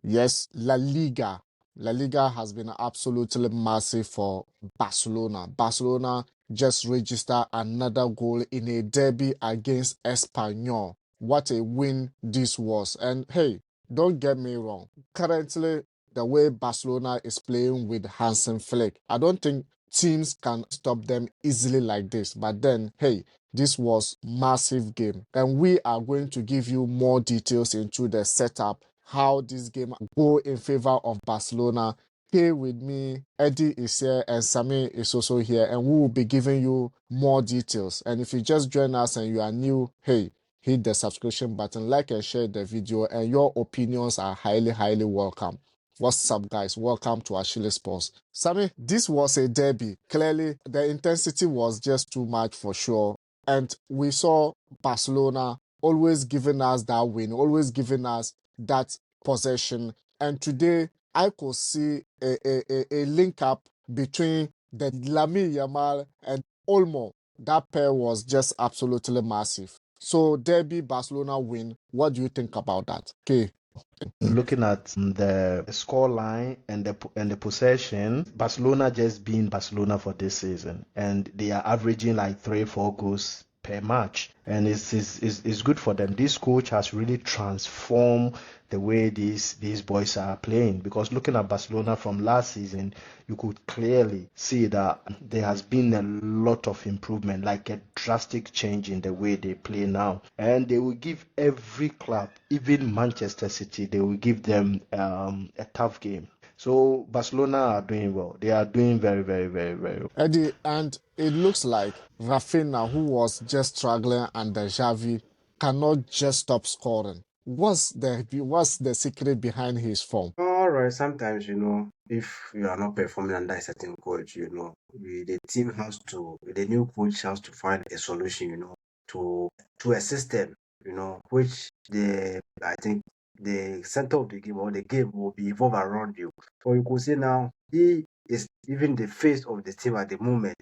Yes, La Liga. La Liga has been absolutely massive for Barcelona. Barcelona just registered another goal in a derby against Espanyol. What a win this was. And hey, don't get me wrong. Currently, the way Barcelona is playing with Hansi Flick, I don't think teams can stop them easily like this. But then, hey, this was massive game. And we are going to give you more details into the setup, how this game go in favor of Barcelona. Here with me, Eddie is here and Sami is also here, and we will be giving you more details. And if you just join us and you are new, hey, hit the subscription button, like and share the video, and your opinions are highly welcome. What's up, guys? Welcome to Achilles Sports. Sami, this was a derby. Clearly, the intensity was just too much for sure. And we saw Barcelona always giving us that win, always giving us that possession. And today, I could see a link up between the Lamine Yamal and Olmo. That pair was just absolutely massive. So, derby Barcelona win. What do you think about that? Okay. Looking at the score line and the possession, Barcelona just being Barcelona for this season, and they are averaging like 3-4 goals per match, and it's good for them. This coach has really transformed the way these boys are playing, because looking at Barcelona from last season, you could clearly see that there has been a lot of improvement, like a drastic change in the way they play now. And they will give every club, even Manchester City, they will give them a tough game. So Barcelona are doing well. They are doing very well. Eddie, and it looks like Rafinha, who was just struggling under Xavi, cannot just stop scoring. What's the secret behind his form? All right, sometimes, if you are not performing under a certain coach, the new coach has to find a solution, to a system, which I think the center of the game or the game will be evolved around you. So you could say now he is even the face of the team at the moment,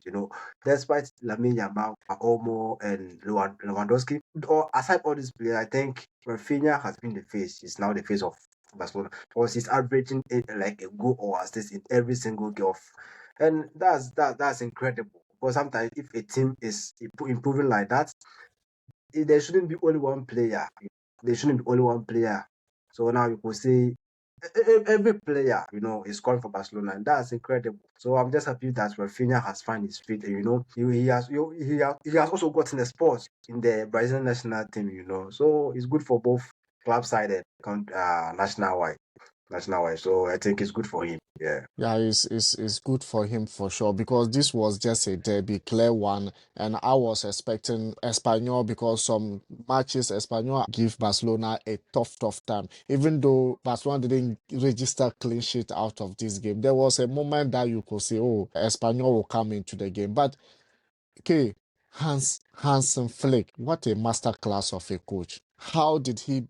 despite Lamine Yamal, Olmo, and Lewandowski. Or aside all these players, I think Rafinha has been the face. He's now the face of Barcelona, because he's averaging like a goal or assist in every single game and that's incredible, because sometimes if a team is improving like that, there shouldn't be only one player. There shouldn't be only one player. So now you could say every player, is scoring for Barcelona, and that's incredible. So I'm just happy that Rafinha has found his feet, and he has also gotten a spot in the Brazilian national team, So it's good for both club side and national wide. So I think it's good for him. Yeah. Yeah, it's good for him for sure, because this was just a derby, clear one, and I was expecting Espanyol, because some matches Espanyol give Barcelona a tough time. Even though Barcelona didn't register clean sheet out of this game, there was a moment that you could say, oh, Espanyol will come into the game. But okay, Hansen Flick, what a masterclass of a coach. How did he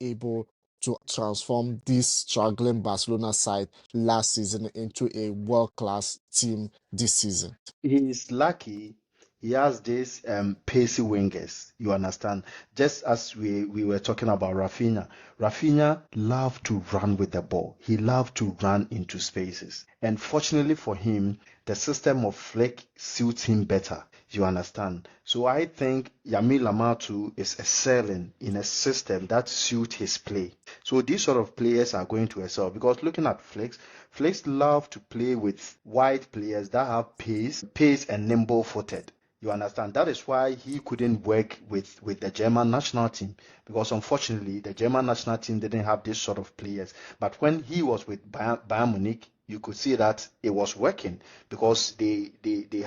able to transform this struggling Barcelona side last season into a world-class team this season? He is lucky. He has these pacey wingers. You understand? Just as we were talking about Rafinha. Rafinha loved to run with the ball. He loved to run into spaces. And fortunately for him, the system of Flick suits him better. You understand? So I think Yamil Lamar is excelling in a system that suits his play. So these sort of players are going to excel, because looking at Flicks love to play with wide players that have pace and nimble-footed. You understand? That is why he couldn't work with the German national team, because unfortunately the German national team didn't have this sort of players. But when he was with Bayern Munich, you could see that it was working, because they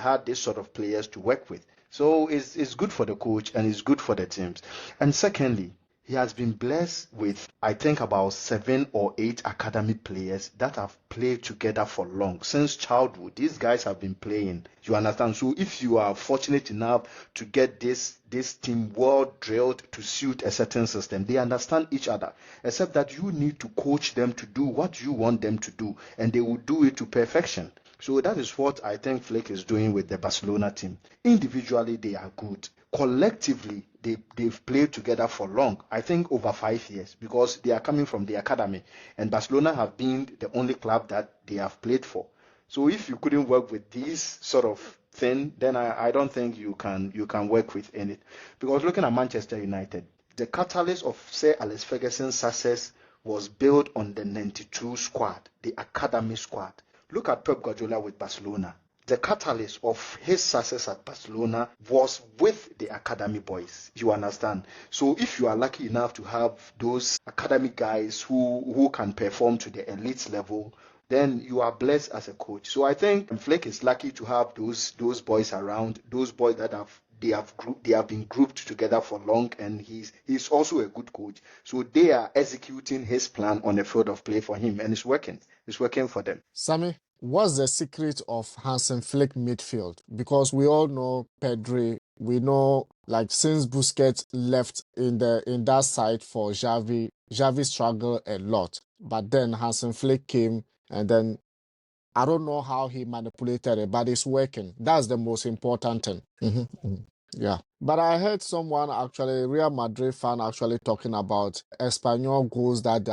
had this sort of players to work with. So it's good for the coach and it's good for the teams. And secondly, he has been blessed with, I think, about 7 or 8 academy players that have played together for long. Since childhood, these guys have been playing. You understand? So if you are fortunate enough to get this team well drilled to suit a certain system, they understand each other. Except that you need to coach them to do what you want them to do, and they will do it to perfection. So that is what I think Flick is doing with the Barcelona team. Individually, they are good. collectively they've played together for long. I think over 5 years, because they are coming from the academy, and Barcelona have been the only club that they have played for. So if you couldn't work with these sort of thing, then I don't think you can work with any. Because looking at Manchester United, the catalyst of Sir Alex Ferguson's success was built on the 92 squad, the academy squad. Look at Pep Guardiola with Barcelona. The catalyst of his success at Barcelona was with the academy boys. You understand? So if you are lucky enough to have those academy guys who can perform to the elite level, then you are blessed as a coach. So I think Flick is lucky to have those boys around, those boys that they have been grouped together for long, and he's also a good coach. So they are executing his plan on the field of play for him, and it's working. It's working for them. Sammy, what's the secret of Hansi Flick midfield? Because we all know Pedri, we know like since Busquets left in that side for Xavi, Xavi struggled a lot. But then Hansi Flick came, and then I don't know how he manipulated it, but it's working. That's the most important thing. Yeah. But I heard someone actually, Real Madrid fan actually talking about Espanyol goals that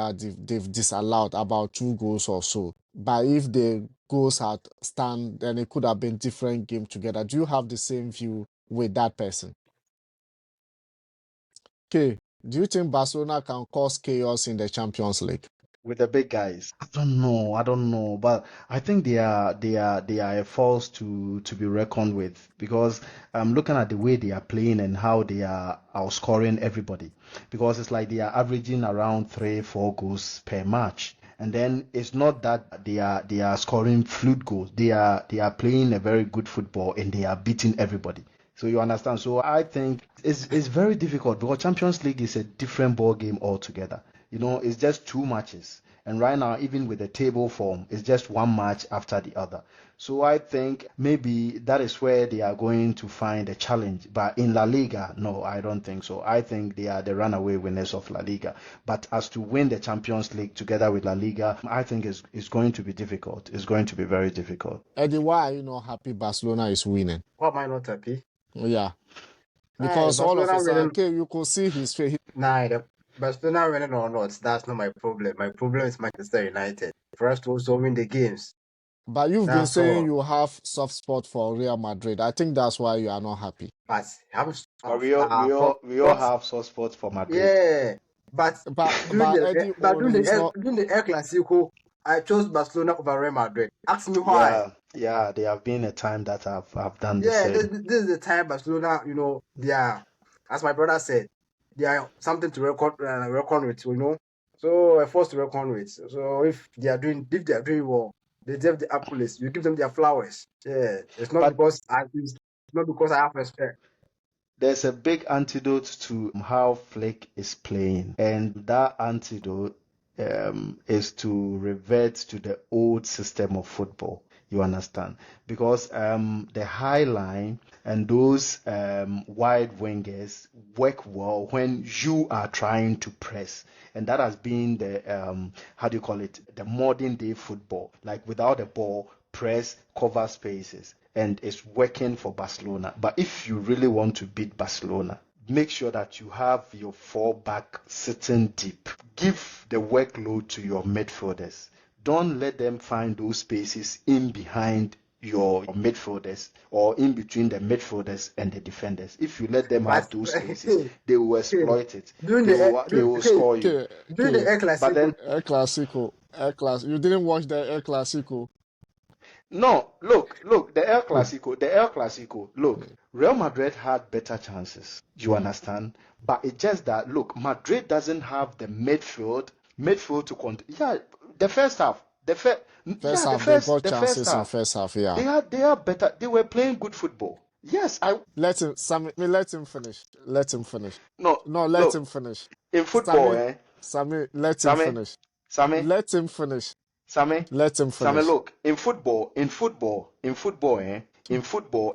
they've disallowed, about 2 goals or so. But if the goals had stand, then it could have been different game together. Do you have the same view with that person? Okay. Do you think Barcelona can cause chaos in the Champions League? With the big guys. I don't know, but I think they are a force to be reckoned with, because I'm looking at the way they are playing and how they are outscoring everybody, because it's like they are averaging around 3-4 goals per match. And then it's not that they are scoring flute goals. They are playing a very good football, and they are beating everybody. So you understand. So I think it's very difficult, because Champions League is a different ball game altogether. It's just 2 matches. And right now, even with the table form, it's just one match after the other. So I think maybe that is where they are going to find a challenge. But in La Liga, no, I don't think so. I think they are the runaway winners of La Liga. But as to win the Champions League together with La Liga, I think it's going to be difficult. It's going to be very difficult. Eddie, why are you not happy Barcelona is winning? Why am I not happy? Yeah. Aye, Because all of Barcelona a sudden, winning. okay, you could see his face. Nah, the Barcelona winning or not, that's not my problem. My problem is Manchester United. For us to also win the games. But you've been That's saying all. you have soft spot for Real Madrid. I think that's why you are not happy. But have But we all have soft spots for Madrid. yeah. But But Eddie own he's not. during the El Clasico, I chose Barcelona over Real Madrid. Ask me why. Yeah, there have been a time that I've done the Yeah, same. this is the time Barcelona, they are, as my brother said, they are something to reckon with, So a force to reckon with. So if they are doing well, they deserve the accolades. You give them their flowers. Yeah, But it's not because I have respect. there's a big antidote to how Flick is playing, and that antidote is to revert to the old system of football. You understand? Because the high line and those wide wingers work well when you are trying to press. And that has been the, how do you call it, the modern day football. Like without the ball, press, cover spaces. And it's working for Barcelona. But if you really want to beat Barcelona, make sure that you have your 4 back sitting deep. Give the workload to your midfielders. Don't let them find those spaces in behind your midfielders or in between the midfielders and the defenders. If you let them But have those spaces, they will exploit it. during They will score you. during the El But then Clasico, El Clasico. You didn't watch the El Clasico. no, look, the El Clasico, look, Real Madrid had better chances. You understand? But it's just that, look, Madrid doesn't have the midfield to control. Yeah, the first half, First the half, they first, got the first chances in half, first half. Yeah. they had better. They were playing good football. Yes, Let him. Sammy, let him finish. Let him finish. no, No, let look, him finish. in football, Sammy, Sammy, let him Sammy, finish. Sammy, Let him finish. Sammy, Let him Sammy, finish. look, in football,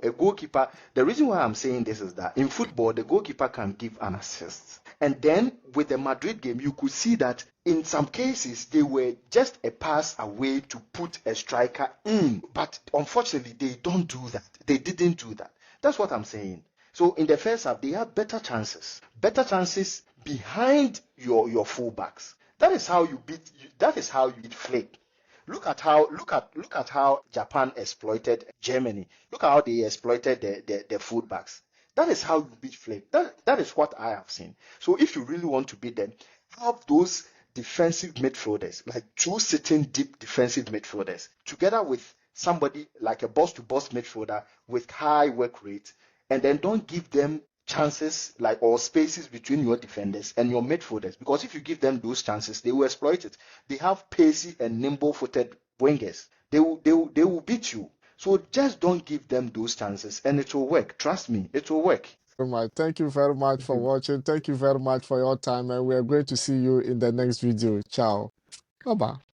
a goalkeeper, the reason why I'm saying this is that in football, the goalkeeper can give an assist. And then with the Madrid game, you could see that in some cases, they were just a pass away to put a striker in. But unfortunately, they don't do that. They didn't do that. That's what I'm saying. So in the first half, they have better chances behind your fullbacks. That is how you beat. That is how you beat Flick. Look at how Japan exploited Germany. Look at how they exploited the fullbacks. That is how you beat Flick. That is what I have seen. So if you really want to beat them, have those defensive midfielders, like two sitting deep defensive midfielders, together with somebody like a boss-to-boss midfielder with high work rate, and then don't give them chances like or spaces between your defenders and your midfielders, because if you give them those chances, they will exploit it. They have pacey and nimble-footed wingers. They will beat you. So just don't give them those chances, and it will work. Trust me, it will work. Thank you very much for watching. Thank you very much for your time, and we are going to see you in the next video. Ciao. Bye-bye.